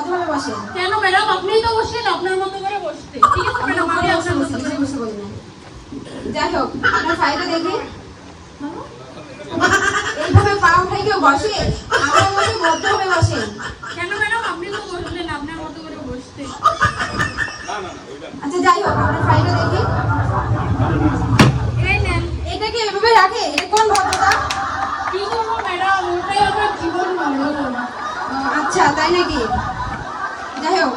ভদ্রভাবে বসেন। কেন ম্যাডাম, আপনিই তো বসেন আপনার মতো করে বসতে। ঠিক আছে ম্যাডাম, আমি আপনার মতো করে বসতে বলি না। যাই হোক, আপনার ফাইলটা দেখি। এইভাবে পা উঠাই কেউ বসে? আমার মতো ভদ্রভাবে বসেন। কেন ম্যাডাম, আপনি তো বসলেন আপনার মতো করে বসতে। আচ্ছা যাই হোক, আপনার ফাইলটা দেখি। এই নেন। এটাকে এভাবে রাখে? এটা কোন ভদ্রতা? কি করবো ম্যাডাম, ওটাই আমার জীবন মরণ। আচ্ছা তাই নাকি? যাই হোক,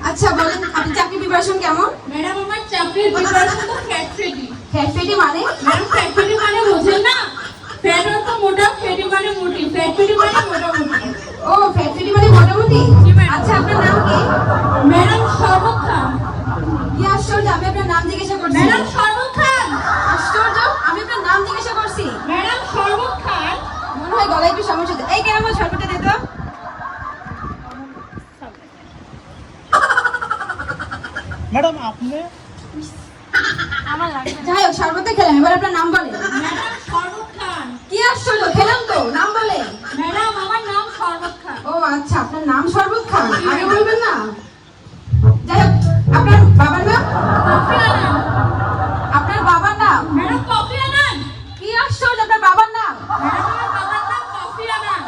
আচ্ছা বলেন আপনি চাকরি প্রিপারেশন কেমন? ম্যাডাম, আমার চাকরির প্রিপারেশন তো ফ্যাট-ফেটি। ফ্যাট-ফেটি মানে? ম্যাডাম, ফ্যাট-ফেটি মানে বোঝেন না? ফ্যাট অর্থ মোটা, ফেটি মানে মোটি, ফ্যাট-ফেটি মানে মোটামুটি। ও ফ্যাট-ফেটি মানে মোটামুটি। আচ্ছা আপনার নাম কি? ম্যাডাম, শরবত খান। কি আশ্চর্য, আমি আপনার নাম জিজ্ঞাসা করছি। ম্যাডাম, শরবত খান। আশ্চর্য, আমি আপনার নাম জিজ্ঞাসা করছি। ম্যাডাম, শরবত খান। মনে হয় গলায় একটু সমস্যা হচ্ছে। এই কেন আমার শরবতটা দে তো। ম্যাডাম আপনি যাই হোক, শরবতটা খেলাম, এবার আপনার নাম বলেন। ম্যাডাম, শরবত খান। কি আশ্চর্য, খেলাম তো, নাম বলেন। ম্যাডাম, আমার নাম শরবত খান। ও আচ্ছা, আপনার নাম শরবত খান, আগে বলবেন না? যাই হোক, আপনার বাবার নাম? কফি আনান। আপনার বাবার নাম? ম্যাডাম, কফি আনান। কি আশ্চর্য, আপনার বাবার নাম? ম্যাডাম, আমার বাবার নাম কফি আনান।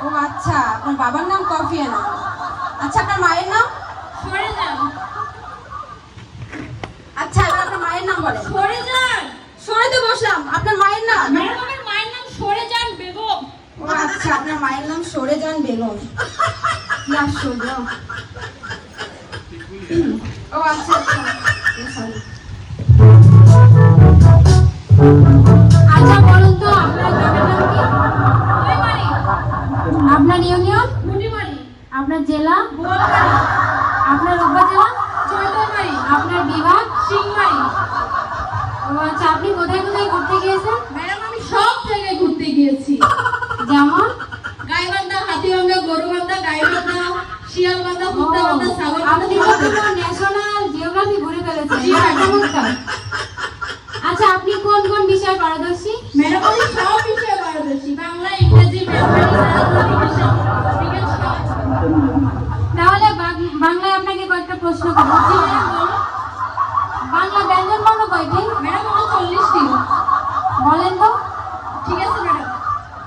ও আচ্ছা, আপনার বাবার নাম কফি আনা। আচ্ছা আপনার মায়ের নাম? সরে যান। আচ্ছা এবার আপনার মায়ের নাম বলেন। সরে যান। সরে তো বসলাম, আপনার মায়ের নাম? ম্যাডাম, আমার মায়ের নাম সরে যান বেগম। ও আচ্ছা, আপনার মায়ের নাম সরে যান বেগম। কি আশ্চর্য। ও আচ্ছা আচ্ছা, সরি। আচ্ছা বলুন তো আপনার গ্রামের নাম কি? ওইমারি। আপনার ইউনিয়ন? মুটিমারি। আপনার জেলা? বোয়ালমারি। আপনার উপজেলা? চৈতমারি। আপনার বিভাগ? সিংমারি। ও আচ্ছা, আপনি কোথায় কোথায় ঘুরতে গিয়েছেন? ম্যাডাম, আমি সব জায়গায় ঘুরতে গিয়েছি। যেমন? গাইবান্ধা, হাতিবান্ধা, গরুবান্ধা, গাইবান্ধা, শিয়ালবান্ধা, কুত্তাবান্ধা, ছাগলবান্ধা। আপনি তো পুরো ন্যাশনাল জিওগ্রাফি ঘুরে ফেলেছেন। জি, ম্যাডাম। চমৎকার। আচ্ছা আপনি কোন কোন বিষয়ে পারদর্শী? ম্যাডাম, আমি সব বিষয়ে পারদর্শী। বাংলা, ইংরেজি, ম্যাথমেটিক্স, রাজনীতি, বিজ্ঞান, বিজ্ঞান সব। তাহলে বাংলায় আপনাকে কয়েকটা প্রশ্ন করব। জি ম্যাডাম, বলুন। বাংলা ব্যঞ্জন বর্ণ কয়টি? ম্যাডাম, আমার 40টি। বলেন তো। ঠিক আছে ম্যাডাম।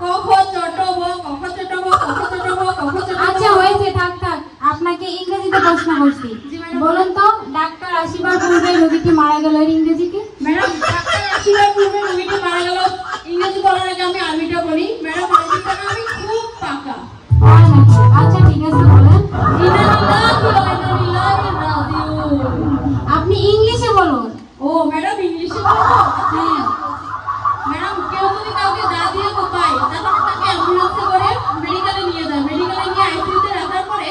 ক খ চ ট ব ক খ চ ট ব ক খ চ ট ব ক খ চ ট ব। আচ্ছা হয়েছে, থাক থাক, আপনাকে ইংরেজিতে প্রশ্ন করছি। জি, ম্যাডাম। বলুন তো, ডাক্তার আসিবার পূর্বে রোগীটি মারা গেল, এর ইংরেজি কি? ম্যাডাম, ডাক্তার আসিবার পূর্বে রোগীটি মারা গেল, ইংরেজি বলার আগে আমি আরবিটা বলি। ম্যাডাম, আরবিটা না আমি খুব পাকা। হয় নাকি? আচ্ছা ঠিক আছে, বলেন। ইন্না লিল্লাহি ওয়া ইন্না ইলাইহি রাজিউন। আপনি ইংলিশে বলুন। ও ম্যাডাম, ইংলিশে বলবো? হ্যাঁ। ম্যাডাম, কেউ যদি কাউকে দা দিয়ে কোপায় তাহলে তাকে অ্যাম্বুলেন্সে করে মেডিকেলে নিয়ে যায়। মেডিকেলে নিয়ে আইসিইউতে রাখার পরে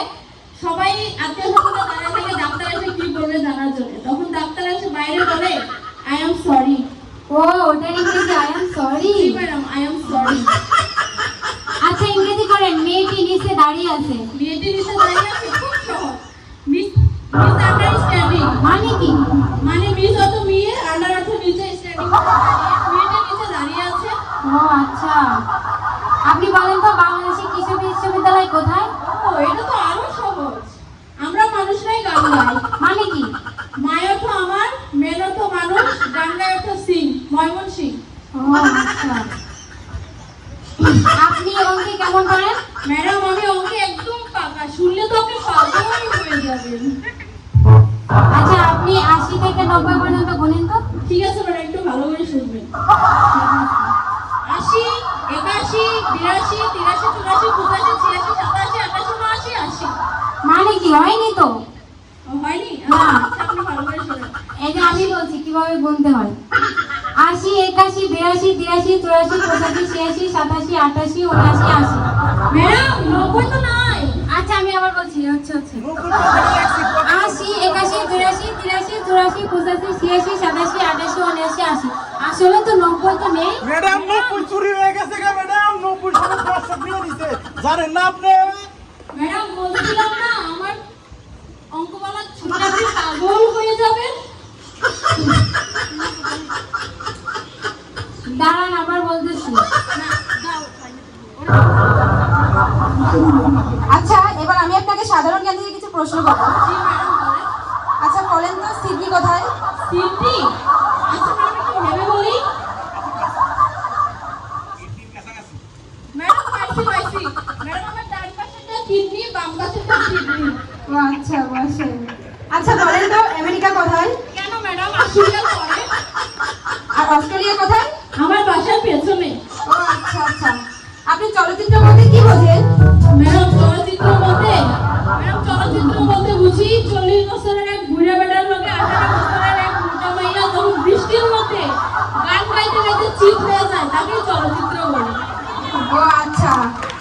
সবাই আত্মীয়-স্বজনরা দাঁড়ায় থাকে ডাক্তার এসে কি বলবে জানার জন্য। তখন ডাক্তার এসে বাইরে বলে আই এম সরি। ও ওটার ইংরেজি I am sorry. G madam, I am sorry. আচ্ছা ইংরেজি করেন। মেয়েটি নিচে দাঁড়িয়ে আছে, মেয়েটি নিচে দাঁড়িয়ে আছে, খুব সহজ। Miss understanding. মানে কি? মানে মিস অর্থ মেয়ে, আন্ডার অর্থ নিচে, স্ট্যান্ডিং মেয়েটা নিচে দাঁড়িয়ে আছে। ও আচ্ছা, আপনি বলেন তো বাংলাদেশে কৃষি বিশ্ববিদ্যালয় কোথায়? ও এটা তো আরো সহজ। আমরা মানুষরাই গান গাই। মানে কি? মায় অর্থ আমার, মেন অর্থ মানুষ, গাঙ্গায় অর্থ সিং, ময়মনসিং। ও আচ্ছা। আপনি অঙ্কে কেমন করেন? ম্যাডাম, আমি অঙ্কে একদম পাকা, শুনলে তো আপনি পাগল হয়ে যাবেন। আচ্ছা আপনি 80 থেকে 90 পর্যন্ত গুনেন তো। ঠিক আছে ম্যাডাম, একটু ভালো করে শুনবেন। 80, 81, 82, 83, 84, 85, 86, 87, 88, 89, 80। মানে কি? হয়নি তো। ও, হয়নি? না। আচ্ছা, আপনি ভালো করে শুনেন। এই যে আমি বলছি কিভাবে গুনতে হয়। 80, 81, 82, 83, 84, 85, 86, 87, 88, 89, 80। ম্যাডাম, 90 তো নাই। আচ্ছা আমি আবার বলছি, হচ্ছে 80, 81, 82, 83, 84, 85, 86, 87, 88, 89, 80। আসলে তো 90 তো নেই। ম্যাডাম 90 চুরি হয়ে গেছে গা ম্যাডাম, 90 সব দর্শক নিয়ে নিছে। জানেন না আপনি? ম্যাডাম, বলছিলাম না আমার অঙ্ক বলা শুনলে আপনি পাগল হয়ে যাবেন। দাঁড়ান আবার বলতেছি। আচ্ছা এবার আমি আপনাকে সাধারণ জ্ঞান থেকে কিছু প্রশ্ন করব। আচ্ছা বলেন তো সিডনি কোথায়? সিডনি? আচ্ছা ম্যাডাম একটু ভেবে বলি। ম্যাডাম পাইছি। ম্যাডাম আমার ডান পাশেরটা কিডনি, বাম পাশেরটা সিডনি। ও আচ্ছা বসেন। আচ্ছা বলেন তো আমেরিকা কোথায়? কেন ম্যাডাম আফ্রিকার পরে? আর অস্ট্রেলিয়া কোথায়? আমার বাসার পেছনে। ও আচ্ছা আচ্ছা। আপনি চলচ্চিত্রের মধ্যে কি বোঝেন? ম্যাডাম চলচ্চিত্র বলতে বুঝি 40 বছরের এক বুড়া বেটার লোকে 18 বছরের এক মোটা মাইয়া যখন বৃষ্টির মধ্যে গান গাইতে গাইতে চিত হয়ে যায় তাকে চলচ্চিত্র বলে। ও আচ্ছা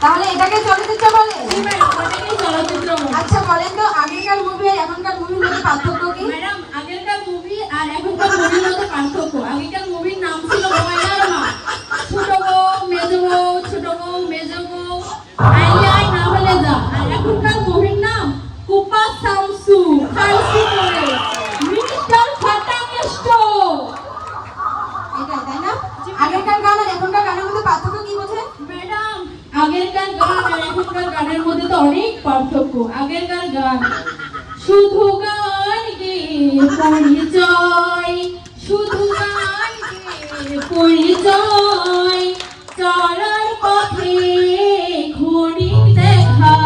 তাহলে এটাকে চলচ্চিত্র বলে? জি ম্যাডাম, ওটাকেই চলচ্চিত্র বলে। আচ্ছা বলেন তো আগেকার মুভি আর এখনকার মুভির মধ্যে পার্থক্য কি? ম্যাডাম আগেরকার মুভি আর এখনকার মুভির মধ্যে পার্থক্য, আগেকার মুভির নাম ছিল ময়নার মা, ছোট বউ, মেজ বউ, ছোট বউ, মেজ বউ, আইলে আই না হলে যা। আর এখনকার মুভির নাম কুপা সামসু, ফালসু করে, মিস্টার ফাটাকেষ্ট। এটাই তাই না? আগেকার গান আর এখনকার গানের মধ্যে পার্থক্য কি বোঝেন? ম্যাডাম আগেরকার গান আর এখনকার গানের মধ্যে তো অনেক পার্থক্য। আগেরকার গান শুধু গান গেয়ে পরিচয়, শুধু গান গেয়ে পরিচয়, চলার পথে ক্ষণিক দেখা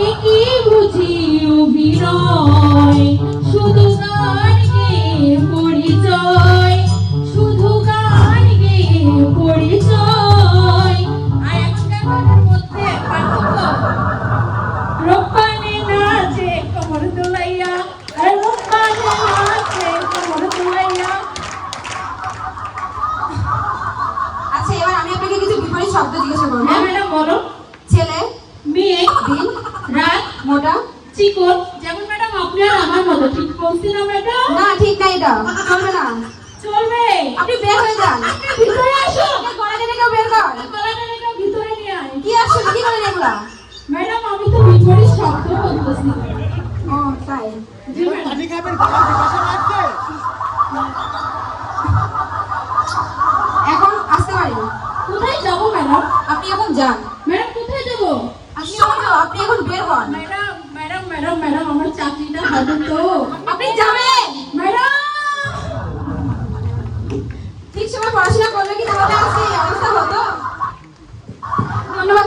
একই বুঝি অভিনয়। শুধু গান গেয়ে পরিচয়, শুধু গান গেয়ে পরিচয়। আর এখনকার গানের মধ্যে পার্থক্য রূপানে নাচে কোমর দুলাইয়া, আর রূপানে নাচে কোমর দুলাইয়া। আচ্ছা এবার আমি আপনাকে কিছু বিপরীত শব্দ জিজ্ঞাসা করবো। হ্যাঁ ম্যাডাম বলো। ছেলে, মেয়ে, দিন, রাত, মোটা। চিকন। যেমন ম্যাডাম আপনি আর আমার মতো, ঠিক বলছি না ম্যাডাম? না ঠিক না, এটা চলবে না। চলবে। আপনি বের হয়ে যান। আপনি ভিতরে আসুন। আপনি গলা টেনে কেউ বের কর। গলাটা রেখে ভিতরে নিয়ে আয়। কি আসছে কি করেন এগুলা? ম্যাডাম আমি তো বিপরীত শব্দ বলতেছি। ও তাই। জি ম্যাডাম। পানি খাবেন গলার বিপাশে লাগছে। এখন আসতে পারেন। কোথায় যাবো ম্যাডাম? আপনি এখন যান। ম্যাডাম কোথায় যাবো? আপনি এখন বের হন। ম্যাডাম আমার চাকরিটা হবে তো? আপনি যাবেন। ম্যাডাম ঠিক সময় পড়াশোনা করলে কি তাহলে আজকে এই অবস্থা হতো? ধন্যবাদ।